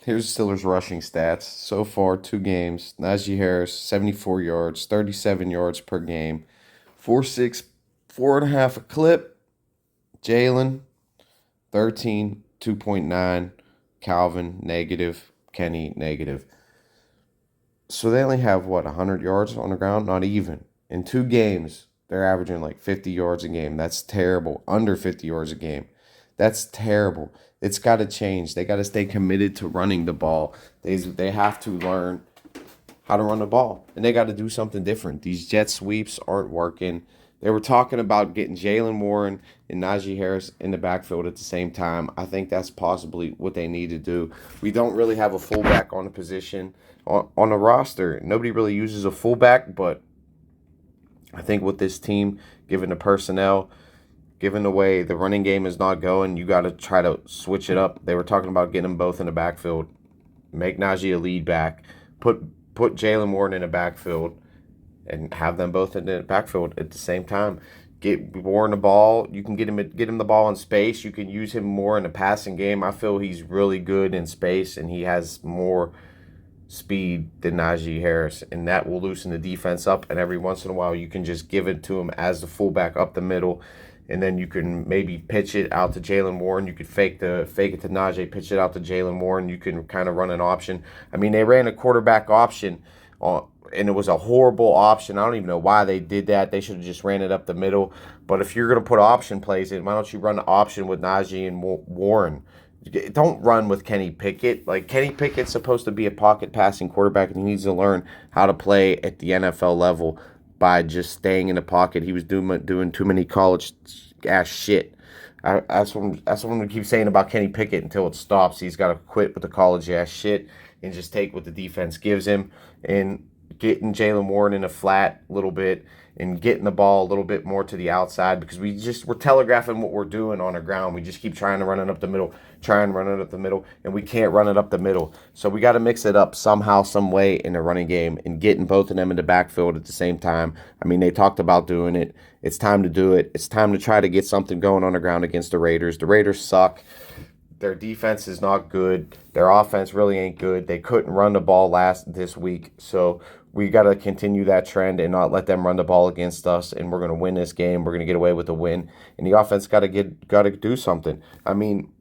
Here's the Steelers' rushing stats. So far, 2 games. Najee Harris, 74 yards, 37 yards per game. 4.6, 4.5 a clip. Jaylen, 13, 2.9. Calvin, negative. Kenny, negative. So they only have, 100 yards on the ground? Not even. In 2 games, they're averaging like 50 yards a game. That's terrible. Under 50 yards a game. That's terrible. It's got to change. They got to stay committed to running the ball. They have to learn how to run the ball, and they got to do something different. These jet sweeps aren't working. They were talking about getting Jaylen Warren and Najee Harris in the backfield at the same time. I think that's possibly what they need to do. We don't really have a fullback on the position on the roster. Nobody really uses a fullback, but I think with this team, given the personnel, given the way the running game is not going, you got to try to switch it up. They were talking about getting them both in the backfield. Make Najee a lead back. Put Jaylen Warren in the backfield and have them both in the backfield at the same time. Get Warren the ball. You can get him the ball in space. You can use him more in the passing game. I feel he's really good in space, and he has more speed than Najee Harris, and that will loosen the defense up. And every once in a while, you can just give it to him as the fullback up the middle, and then you can maybe pitch it out to Jaylen Warren. You could fake it to Najee, pitch it out to Jaylen Warren. You can kind of run an option. I mean, they ran a quarterback option, and it was a horrible option. I don't even know why they did that. They should have just ran it up the middle. But if you're going to put option plays in, why don't you run the option with Najee and Warren? Don't run with Kenny Pickett. Like, Kenny Pickett's supposed to be a pocket passing quarterback, and he needs to learn how to play at the NFL level by just staying in the pocket. He was doing too many college ass shit. That's what I'm gonna keep saying about Kenny Pickett until it stops. He's got to quit with the college ass shit and just take what the defense gives him, and getting Jaylen Warren in a flat a little bit and getting the ball a little bit more to the outside, because we're telegraphing what we're doing on the ground. We just keep trying to run it up the middle, and we can't run it up the middle. So we got to mix it up somehow, some way in the running game, and getting both of them in the backfield at the same time. I mean, they talked about doing it. It's time to do it. It's time to try to get something going on the ground against the Raiders. The Raiders suck. Their defense is not good. Their offense really ain't good. They couldn't run the ball this week. So we got to continue that trend and not let them run the ball against us, and we're going to win this game. We're going to get away with a win, and the offense got to do something. I mean,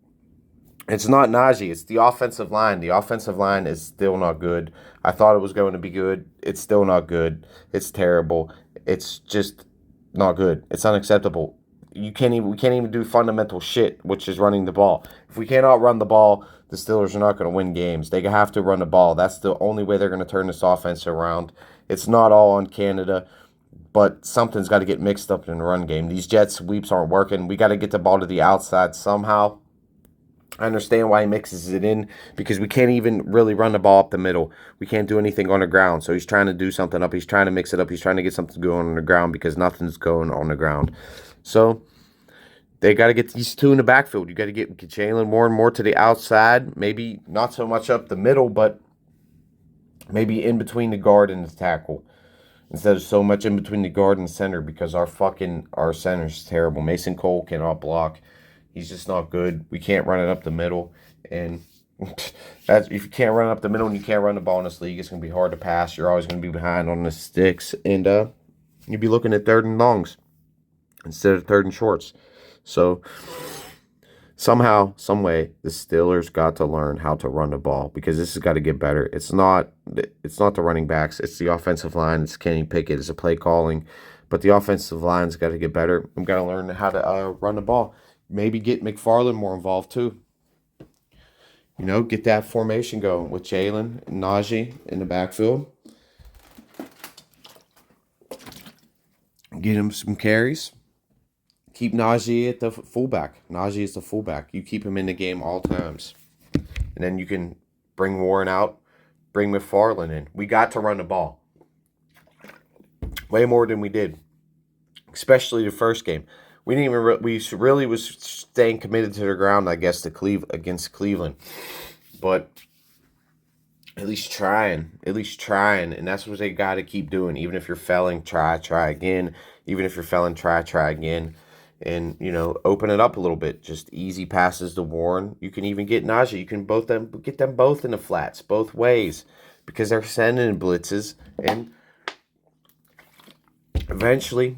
it's not Najee. It's the offensive line. The offensive line is still not good. I thought it was going to be good. It's still not good. It's terrible. It's just not good. It's unacceptable. We can't even do fundamental shit, which is running the ball. If we cannot run the ball, the Steelers are not going to win games. They have to run the ball. That's the only way they're going to turn this offense around. It's not all on Canada, but something's got to get mixed up in the run game. These jet sweeps aren't working. We got to get the ball to the outside somehow. I understand why he mixes it in, because we can't even really run the ball up the middle. We can't do anything on the ground. So he's trying to do something up. He's trying to mix it up. He's trying to get something going on the ground, because nothing's going on the ground. So they got to get these two in the backfield. You got to get Jaylen more to the outside. Maybe not so much up the middle, but maybe in between the guard and the tackle, instead of so much in between the guard and the center, because our center is terrible. Mason Cole cannot block. He's just not good. We can't run it up the middle, and if you can't run it up the middle and you can't run the ball in this league, it's going to be hard to pass. You're always going to be behind on the sticks, and you'll be looking at 3rd and longs instead of 3rd and shorts. So somehow, some way, the Steelers got to learn how to run the ball, because this has got to get better. It's not the running backs. It's the offensive line. It's Kenny Pickett. It's a play calling. But the offensive line's got to get better. We've got to learn how to run the ball. Maybe get McFarland more involved too. Get that formation going with Jaylen and Najee in the backfield. Get him some carries. Keep Najee at the fullback. Najee is the fullback. You keep him in the game all times. And then you can bring Warren out, bring McFarland in. We got to run the ball. Way more than we did. Especially the first game. We didn't even. We really was staying committed to the ground, I guess, against Cleveland, but at least trying, and that's what they got to keep doing. Even if you're failing, try again. Even if you're failing, try again, and, open it up a little bit. Just easy passes to Warren. You can even get Najee. You can get them both in the flats, both ways, because they're sending blitzes. And eventually,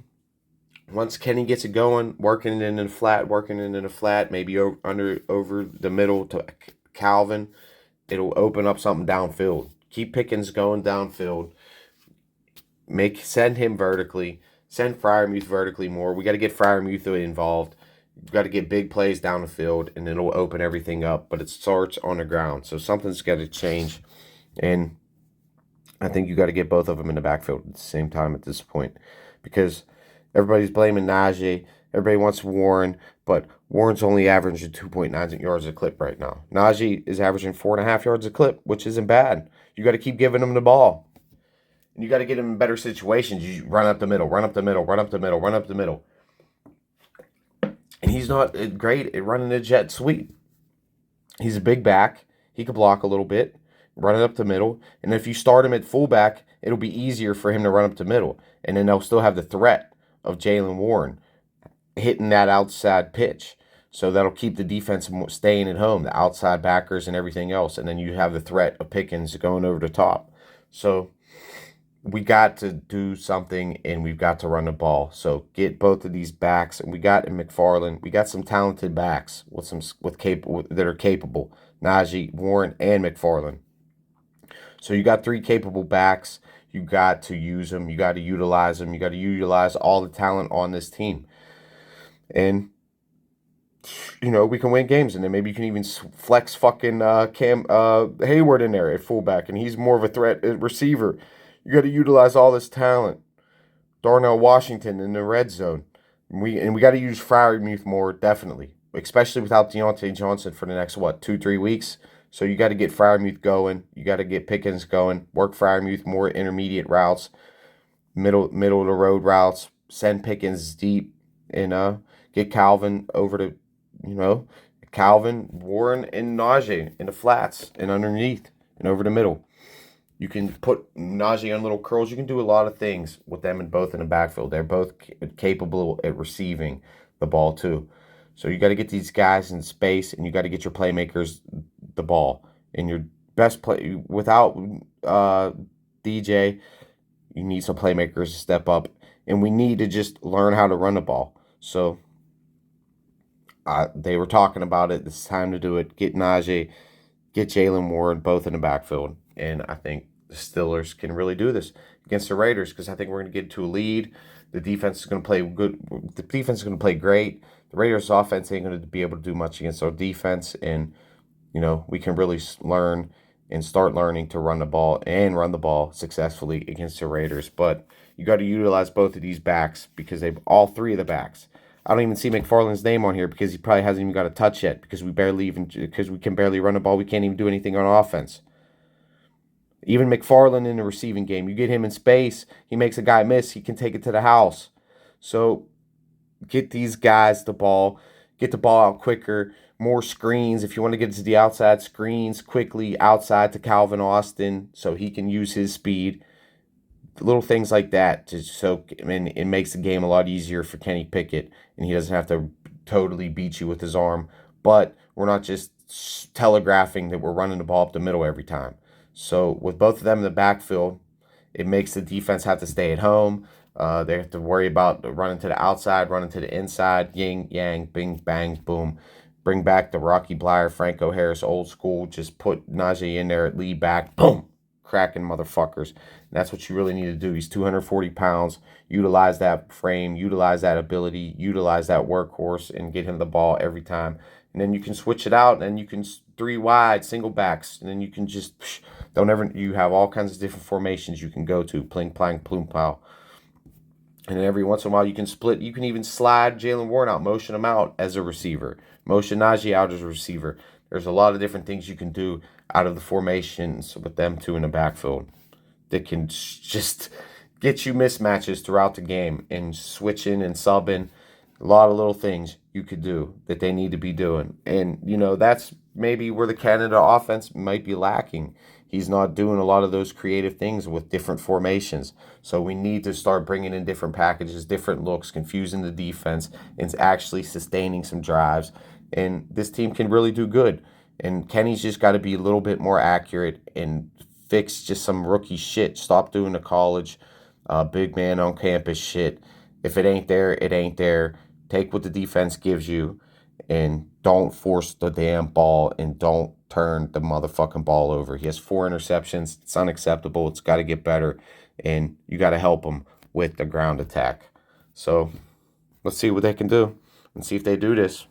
once Kenny gets it going, working in the flat, maybe over the middle to Calvin, it'll open up something downfield. Keep Pickens going downfield. Send him vertically. Send Freiermuth vertically more. We got to get Freiermuth involved. We've got to get big plays down the field, and it'll open everything up. But it starts on the ground, so something's got to change. And I think you got to get both of them in the backfield at the same time at this point, because everybody's blaming Najee. Everybody wants Warren, but Warren's only averaging 2.9 yards a clip right now. Najee is averaging 4.5 yards a clip, which isn't bad. You got to keep giving him the ball. And you got to get him in better situations. You run up the middle. And he's not great at running a jet sweep. He's a big back. He could block a little bit, run it up the middle. And if you start him at fullback, it'll be easier for him to run up the middle. And then they'll still have the threat of Jaylen Warren hitting that outside pitch. So that'll keep the defense staying at home, the outside backers and everything else. And then you have the threat of Pickens going over the top. So we got to do something, and we've got to run the ball. So get both of these backs, and we got in McFarland. We got some talented backs that are capable. Najee, Warren, and McFarland. So you got 3 capable backs. You got to use them. You got to utilize them. You got to utilize all the talent on this team, and we can win games. And then maybe you can even flex fucking Cam Hayward in there at fullback, and he's more of a threat at receiver. You got to utilize all this talent. Darnell Washington in the red zone. We got to use Freiermuth more, definitely. Especially without Deontay Johnson for the next, 2-3 weeks. So you got to get Freiermuth going. You got to get Pickens going. Work Freiermuth more intermediate routes. Middle of the road routes. Send Pickens deep. And get Calvin over to, Calvin, Warren, and Najee in the flats and underneath and over the middle. You can put Najee on little curls. You can do a lot of things with them both in the backfield. They're both capable at receiving the ball too. So you got to get these guys in space, and you got to get your playmakers the ball. And your best play without DJ, you need some playmakers to step up, and we need to just learn how to run the ball. So they were talking about it. It's time to do it. Get Najee, get Jaylen Warren both in the backfield. And I think the Steelers can really do this against the Raiders, because I think we're going to get to a lead. The defense is going to play good. The defense is going to play great. The Raiders' offense ain't going to be able to do much against our defense. And, we can really learn and start learning to run the ball successfully against the Raiders. But you got to utilize both of these backs, because all 3 of the backs. I don't even see McFarland's name on here, because he probably hasn't even got a touch yet, because we can barely run the ball. We can't even do anything on offense. Even McFarland in the receiving game, you get him in space, he makes a guy miss, he can take it to the house. So get these guys the ball, get the ball out quicker, more screens. If you want to get to the outside, screens quickly outside to Calvin Austin so he can use his speed. Little things like that. It makes the game a lot easier for Kenny Pickett, and he doesn't have to totally beat you with his arm. But we're not just telegraphing that we're running the ball up the middle every time. So with both of them in the backfield, it makes the defense have to stay at home. They have to worry about running to the outside, running to the inside, yin, yang, bing, bang, boom. Bring back the Rocky Blyer, Franco Harris, old school. Just put Najee in there at lead back, boom, cracking motherfuckers. And that's what you really need to do. He's 240 pounds. Utilize that frame, utilize that ability, utilize that workhorse, and get him the ball every time. And then you can switch it out, and then you can 3 wide, single backs, and then you can just you have all kinds of different formations you can go to, pling, plang, ploom, pow. And then every once in a while you can split. You can even slide Jaylen Warren out, motion him out as a receiver, motion Najee out as a receiver. There's a lot of different things you can do out of the formations with them 2 in the backfield that can just get you mismatches throughout the game, and switching and subbing. A lot of little things you could do that they need to be doing. And, that's maybe where the Canada offense might be lacking. He's not doing a lot of those creative things with different formations. So we need to start bringing in different packages, different looks, confusing the defense, and actually sustaining some drives. And this team can really do good. And Kenny's just got to be a little bit more accurate and fix just some rookie shit. Stop doing the college big man on campus shit. If it ain't there, it ain't there. Take what the defense gives you and don't force the damn ball and don't turn the motherfucking ball over. He has 4 interceptions. It's unacceptable. It's got to get better, and you got to help him with the ground attack. So let's see what they can do and see if they do this.